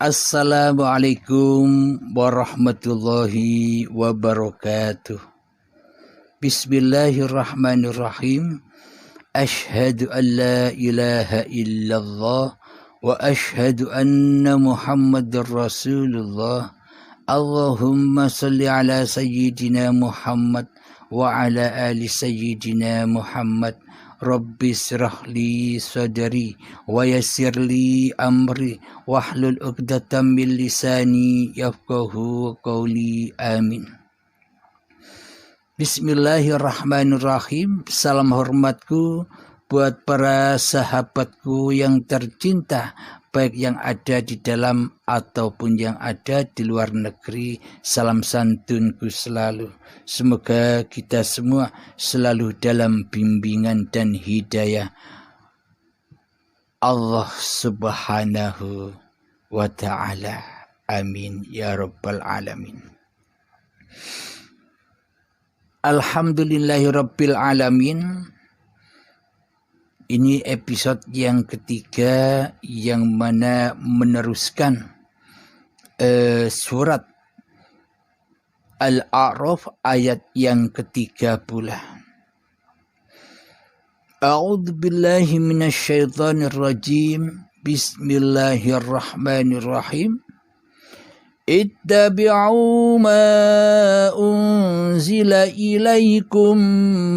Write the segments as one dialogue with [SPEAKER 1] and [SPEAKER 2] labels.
[SPEAKER 1] Assalamualaikum warahmatullahi wabarakatuh. Bismillahirrahmanirrahim. Ashhadu an la ilaha illallah wa ashhadu anna Muhammadar Rasulullah. Allahumma salli ala sayyidina Muhammad wa ala ali sayyidina Muhammad. Rabbi syrah li sadri wa yassir li amri wahlul 'uqdatam min lisani yafqahu qawli. Amin. Bismillahirrahmanirrahim. Salam hormatku buat para sahabatku yang tercinta, baik yang ada di dalam ataupun yang ada di luar negeri. Salam santunku selalu. Semoga kita semua selalu dalam bimbingan dan hidayah Allah Subhanahu wa ta'ala. Amin ya rabbal alamin. Alhamdulillahi rabbil alamin. Ini episode yang ketiga yang mana meneruskan surat Al-A'raf ayat yang ketiga pula. A'udzu billahi minasyaitonir rajim. Bismillahirrahmanirrahim. Ittabi'u ma unzila ilaikum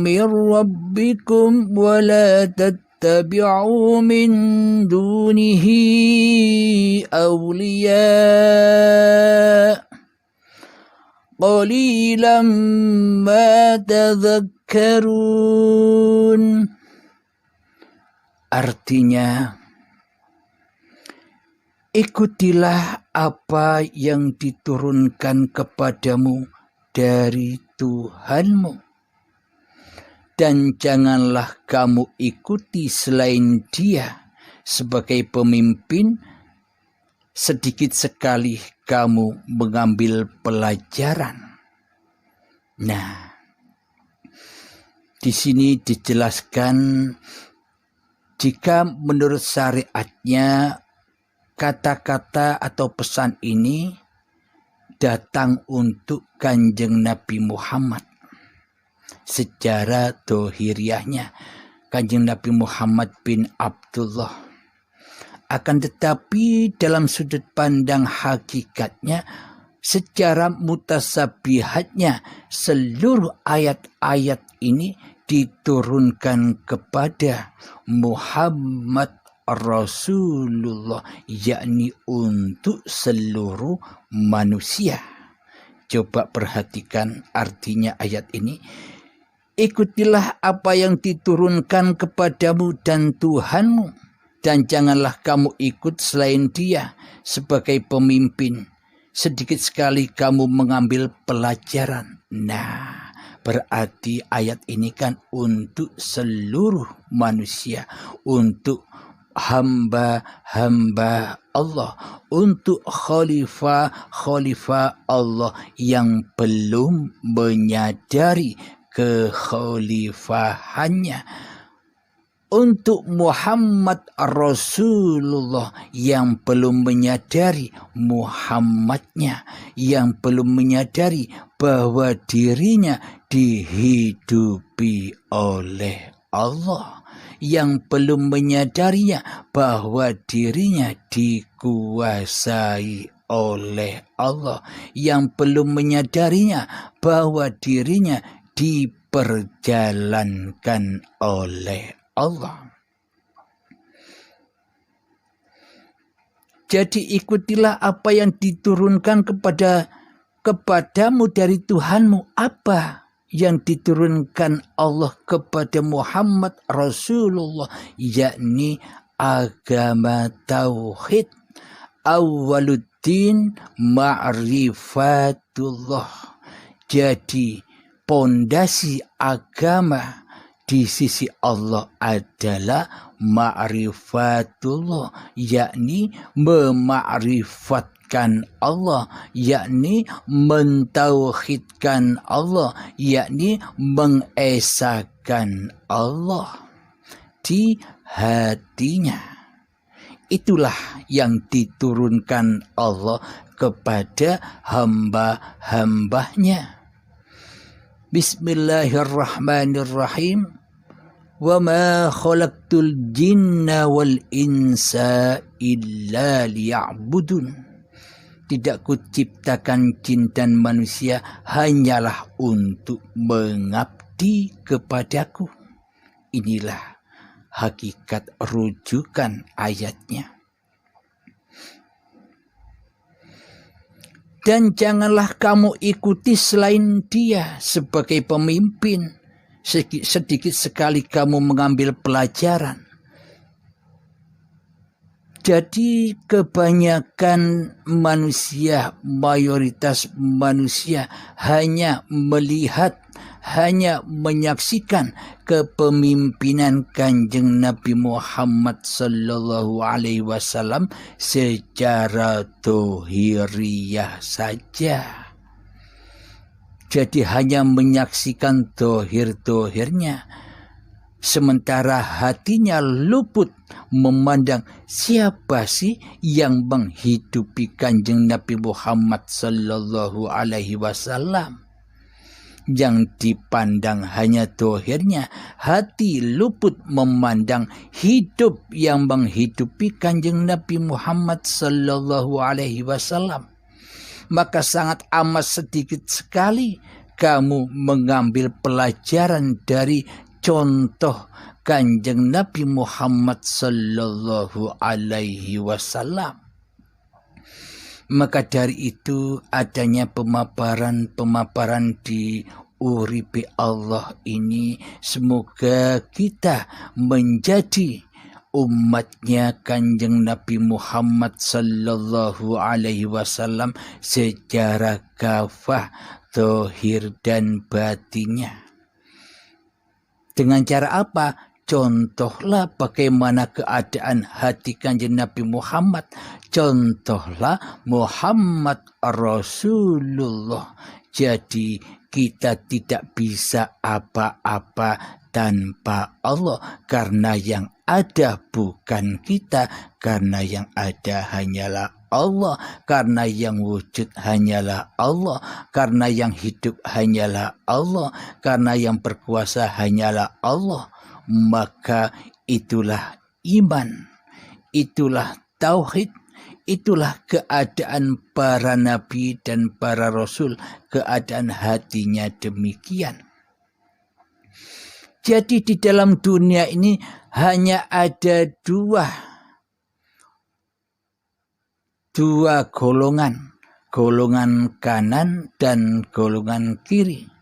[SPEAKER 1] min rabbikum wa la tattabi'u min dunihi awliya qalilan ma tadhakkarun. Artinya, ikutilah apa yang diturunkan kepadamu dari Tuhanmu, dan janganlah kamu ikuti selain Dia sebagai pemimpin. Sedikit sekali kamu mengambil pelajaran. Nah, di sini dijelaskan jika menurut syariatnya kata-kata atau pesan ini datang untuk Kanjeng Nabi Muhammad. Secara dohiriahnya Kanjeng Nabi Muhammad bin Abdullah. Akan tetapi dalam sudut pandang hakikatnya, secara mutasabihatnya, seluruh ayat-ayat ini diturunkan kepada Muhammad Rasulullah, yakni untuk seluruh manusia. Coba perhatikan artinya ayat ini. Ikutilah apa yang diturunkan kepadamu dan Tuhanmu, dan janganlah kamu ikut selain Dia sebagai pemimpin. Sedikit sekali kamu mengambil pelajaran. Nah, berarti ayat ini kan untuk seluruh manusia, untuk hamba-hamba Allah, untuk khalifah Allah yang belum menyadari kekhalifahannya, untuk Muhammad Rasulullah yang belum menyadari Muhammadnya, yang belum menyadari bahwa dirinya dihidupi oleh Allah, yang belum menyadarinya bahwa dirinya dikuasai oleh Allah, yang belum menyadarinya bahwa dirinya diperjalankan oleh Allah. Jadi ikutilah apa yang diturunkan kepadamu dari Tuhanmu. Apa yang diturunkan Allah kepada Muhammad Rasulullah, yakni agama tauhid. Awwaluddin ma'rifatullah. Jadi pondasi agama di sisi Allah adalah ma'rifatullah, yakni mema'rifatkan Allah, yakni mentauhidkan Allah, yakni mengesahkan Allah di hatinya. Itulah yang diturunkan Allah kepada hamba-hambanya. Bismillahirrahmanirrahim. Wa ma khalaqtul jinna wal insa illa liya'budun. Tidak kuciptakan jin dan manusia hanyalah untuk mengabdi kepadaku. Inilah hakikat rujukan ayatnya. Dan janganlah kamu ikuti selain dia sebagai pemimpin. Sedikit sekali kamu mengambil pelajaran. Jadi kebanyakan manusia, mayoritas manusia hanya melihat, hanya menyaksikan kepemimpinan Kanjeng Nabi Muhammad sallallahu alaihi wasallam secara dohiriyah saja. Jadi hanya menyaksikan dohir-dohirnya, sementara hatinya luput memandang siapa sih yang menghidupi Kanjeng Nabi Muhammad sallallahu alaihi wasallam. Yang dipandang hanya dohirnya, hati luput memandang hidup yang menghidupi Kanjeng Nabi Muhammad sallallahu alaihi wasallam. Maka sangat amat sedikit sekali kamu mengambil pelajaran dari contoh Kanjeng Nabi Muhammad sallallahu alaihi wasallam. Maka dari itu adanya pemaparan di uripi Allah ini, semoga kita menjadi umatnya Kanjeng Nabi Muhammad sallallahu alaihi wasallam secara kafah, zahir dan batinnya. Dengan cara apa? Contohlah bagaimana keadaan hati Kanjeng Nabi Muhammad. Contohlah Muhammad Rasulullah. Jadi kita tidak bisa apa-apa tanpa Allah, karena yang ada bukan kita, karena yang ada hanyalah Allah, karena yang wujud hanyalah Allah, karena yang hidup hanyalah Allah, karena yang berkuasa hanyalah Allah. Maka itulah iman, itulah tauhid, itulah keadaan para nabi dan para rasul, keadaan hatinya demikian. Jadi di dalam dunia ini hanya ada dua golongan, golongan kanan dan golongan kiri.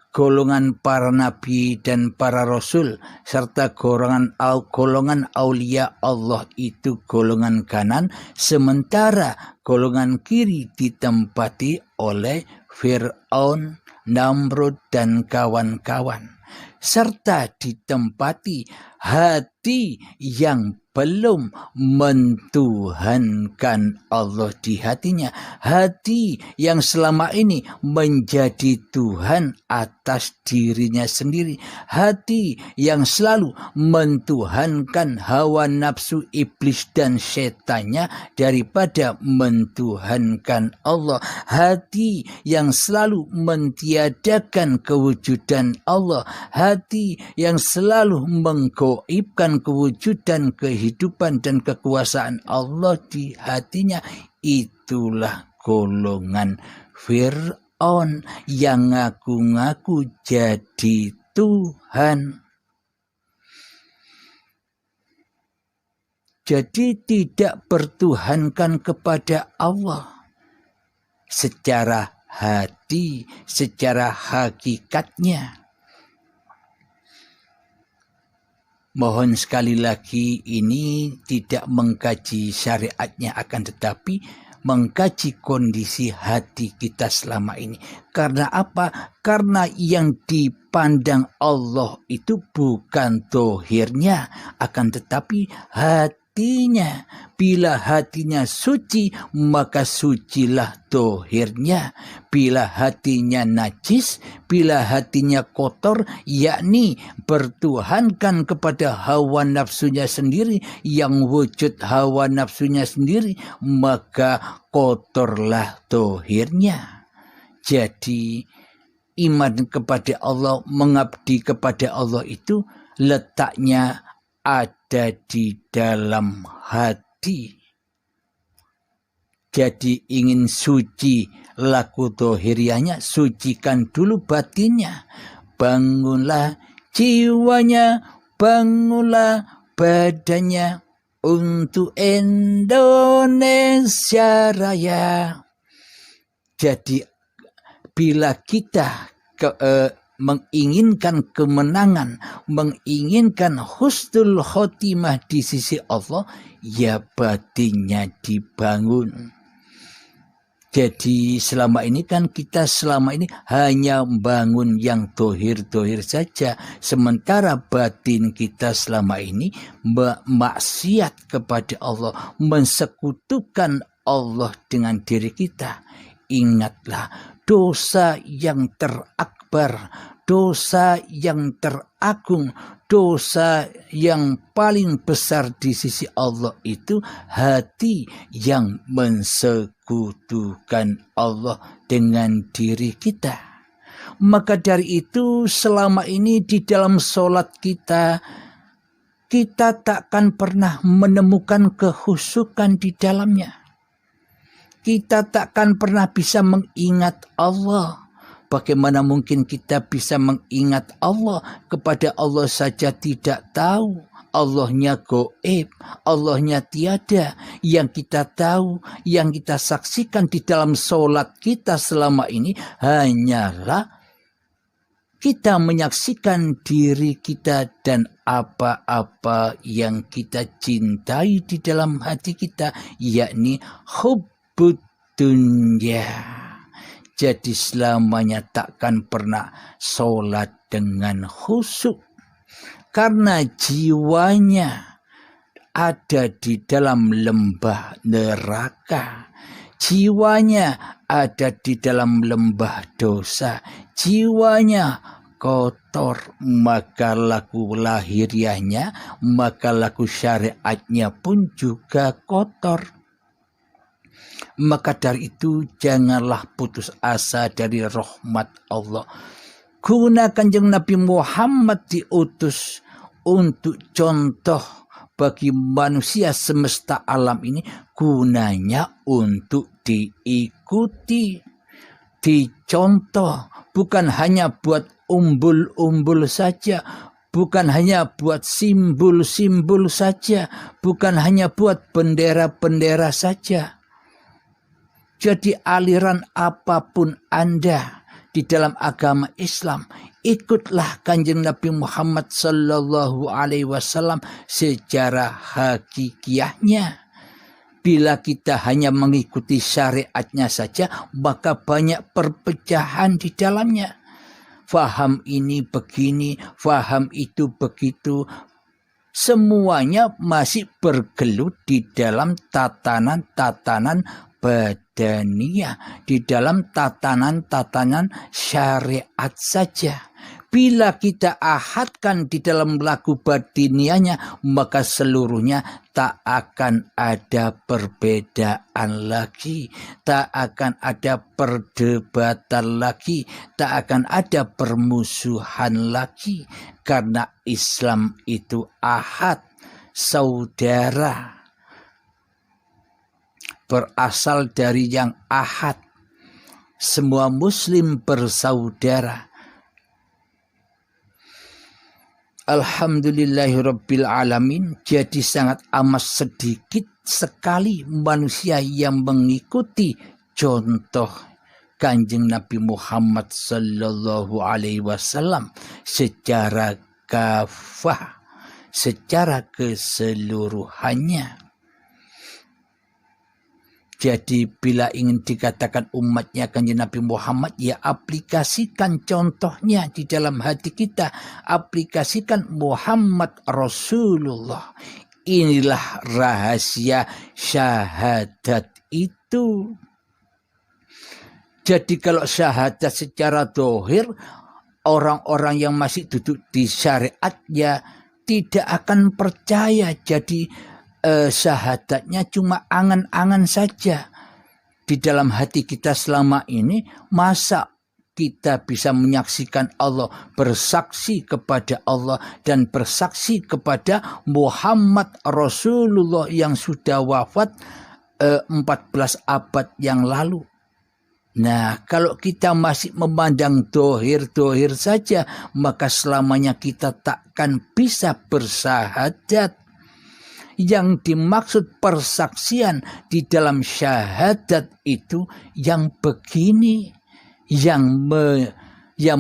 [SPEAKER 1] Golongan para nabi dan para rasul serta golongan aulia Allah itu golongan kanan, sementara golongan kiri ditempati oleh Fir'aun, Namrud dan kawan-kawan, serta ditempati hati yang belum mentuhankan Allah di hatinya, hati yang selama ini menjadi Tuhan atas dirinya sendiri, hati yang selalu mentuhankan hawa nafsu iblis dan setannya daripada mentuhankan Allah, hati yang selalu mentiadakan kewujudan Allah, hati yang selalu menggaibkan kewujudan kehidupan dan kekuasaan Allah di hatinya. Itulah golongan Fir'aun yang ngaku-ngaku jadi Tuhan. Jadi tidak bertuhankan kepada Allah secara hati, secara hakikatnya. Mohon sekali lagi ini tidak mengkaji syariatnya, akan tetapi mengkaji kondisi hati kita selama ini. Karena apa? Karena yang dipandang Allah itu bukan dohirnya, akan tetapi hati hatinya. Bila hatinya suci, maka sucilah dohirnya. Bila hatinya najis, bila hatinya kotor, yakni bertuhankan kepada hawa nafsunya sendiri, yang wujud hawa nafsunya sendiri, maka kotorlah dohirnya. Jadi iman kepada Allah, mengabdi kepada Allah itu letaknya ada di dalam hati. Jadi ingin suci laku dohirianya, sucikan dulu batinnya. Bangunlah jiwanya, bangunlah badannya untuk Indonesia Raya. Jadi bila kita menginginkan kemenangan, menginginkan husnul khotimah di sisi Allah, ya batinnya dibangun. Jadi selama ini kan kita hanya bangun yang dohir-dohir saja, sementara batin kita selama ini maksiat kepada Allah, mensekutukan Allah dengan diri kita. Ingatlah, dosa yang terakbar, dosa yang teragung, dosa yang paling besar di sisi Allah itu hati yang mensekutukan Allah dengan diri kita. Maka dari itu selama ini di dalam sholat kita takkan pernah menemukan kehusukan di dalamnya. Kita takkan pernah bisa mengingat Allah. Bagaimana mungkin kita bisa mengingat Allah? Kepada Allah saja tidak tahu. Allahnya goib, Allahnya tiada. Yang kita tahu, yang kita saksikan di dalam sholat kita selama ini hanyalah kita menyaksikan diri kita dan apa-apa yang kita cintai di dalam hati kita, yakni dunya. Jadi selamanya takkan pernah sholat dengan khusyuk, karena jiwanya ada di dalam lembah neraka, jiwanya ada di dalam lembah dosa, jiwanya kotor, maka laku lahiriahnya, maka laku syariatnya pun juga kotor. Maka dari itu janganlah putus asa dari rahmat Allah. Guna Kanjeng Nabi Muhammad diutus untuk contoh bagi manusia semesta alam ini, gunanya untuk diikuti, dicontoh, bukan hanya buat umbul-umbul saja, bukan hanya buat simbol-simbol saja, bukan hanya buat bendera-bendera saja. Jadi aliran apapun Anda di dalam agama Islam, ikutlah Kanjeng Nabi Muhammad sallallahu alaihi wasallam secara hakikiahnya. Bila kita hanya mengikuti syariatnya saja, maka banyak perpecahan di dalamnya. Faham ini begini, faham itu begitu. Semuanya masih bergelut di dalam tatanan-tatanan badaniyah, di dalam tatanan-tatanan syariat saja. Bila kita ahadkan di dalam laku batiniahnya, maka seluruhnya tak akan ada perbedaan lagi, tak akan ada perdebatan lagi, tak akan ada permusuhan lagi, karena Islam itu ahad, saudara, berasal dari yang ahad. Semua muslim bersaudara. Alhamdulillahirabbil alamin. Jadi sangat amat sedikit sekali manusia yang mengikuti contoh Kanjeng Nabi Muhammad sallallahu alaihi wasallam secara kafah, secara keseluruhannya. Jadi bila ingin dikatakan umatnya Kanjeng Nabi Muhammad, ya aplikasikan contohnya di dalam hati kita. Aplikasikan Muhammad Rasulullah. inilah rahasia syahadat itu. Jadi kalau syahadat secara dohir, orang-orang yang masih duduk di syariatnya tidak akan percaya. Jadi syahadatnya cuma angan-angan saja. Di dalam hati kita selama ini, masa kita bisa menyaksikan Allah, bersaksi kepada Allah dan bersaksi kepada Muhammad Rasulullah yang sudah wafat 14 abad yang lalu. Nah, kalau kita masih memandang dohir-dohir saja, maka selamanya kita takkan bisa bersahadat. Yang dimaksud persaksian di dalam syahadat itu yang begini, yang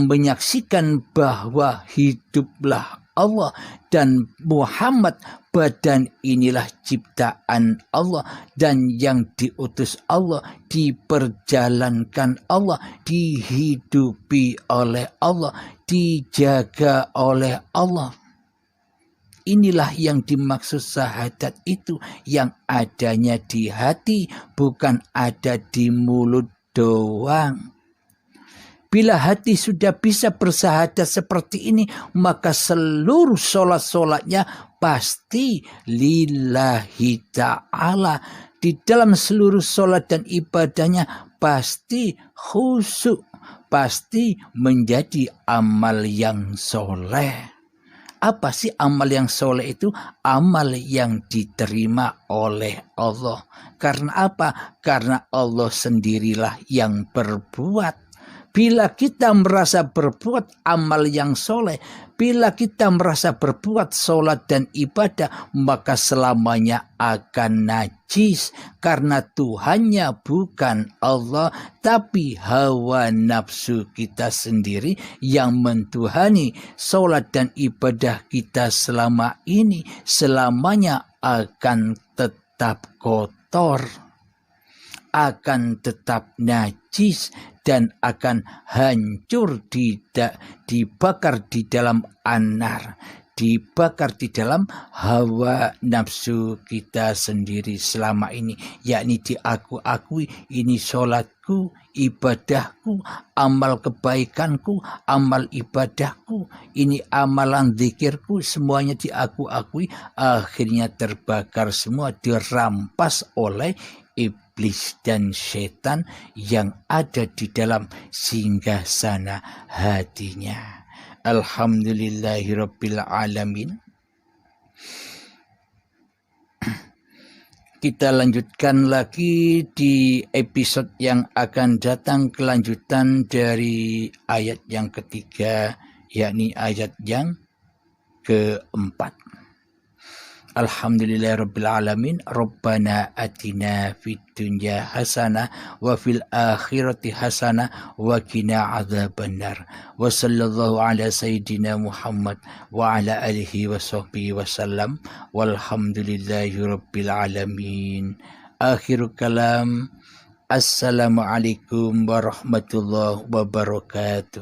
[SPEAKER 1] menyaksikan bahwa hiduplah Allah dan Muhammad, badan inilah ciptaan Allah dan yang diutus Allah, diperjalankan Allah, dihidupi oleh Allah, dijaga oleh Allah. Inilah yang dimaksud syahadat itu, yang adanya di hati, bukan ada di mulut doang. Bila hati sudah bisa bersahadat seperti ini, maka seluruh sholat-sholatnya pasti lillahi ta'ala. Di dalam seluruh sholat dan ibadahnya pasti khusyuk, pasti menjadi amal yang soleh. Apa sih amal yang soleh itu? Amal yang diterima oleh Allah. Karena apa? Karena Allah sendirilah yang berbuat. Bila kita merasa berbuat amal yang soleh, bila kita merasa berbuat sholat dan ibadah, maka selamanya akan najis. Karena Tuhannya bukan Allah, tapi hawa nafsu kita sendiri yang mentuhani sholat dan ibadah kita selama ini. Selamanya akan tetap kotor, akan tetap najis, dan akan hancur, dibakar di dalam anar, dibakar di dalam hawa nafsu kita sendiri selama ini, yakni diakui ini sholatku, ibadahku, amal kebaikanku, amal ibadahku, ini amalan zikirku, semuanya diakui, akhirnya terbakar semua, dirampas oleh iblis dan setan yang ada di dalam singgasana hatinya. Alhamdulillahirabbil alamin. Kita lanjutkan lagi di episode yang akan datang, kelanjutan dari ayat yang ketiga, yakni ayat yang keempat. Alhamdulillahirabbil alamin. Rabbana atina fid dunya hasanah wa fil akhirati hasanah wa qina adzabannar. Wa sallallahu ala sayyidina Muhammad wa ala alihi wa sahbihi wasallam. Walhamdulillahirabbil alamin. Akhirul kalam. Assalamualaikum warahmatullahi wabarakatuh.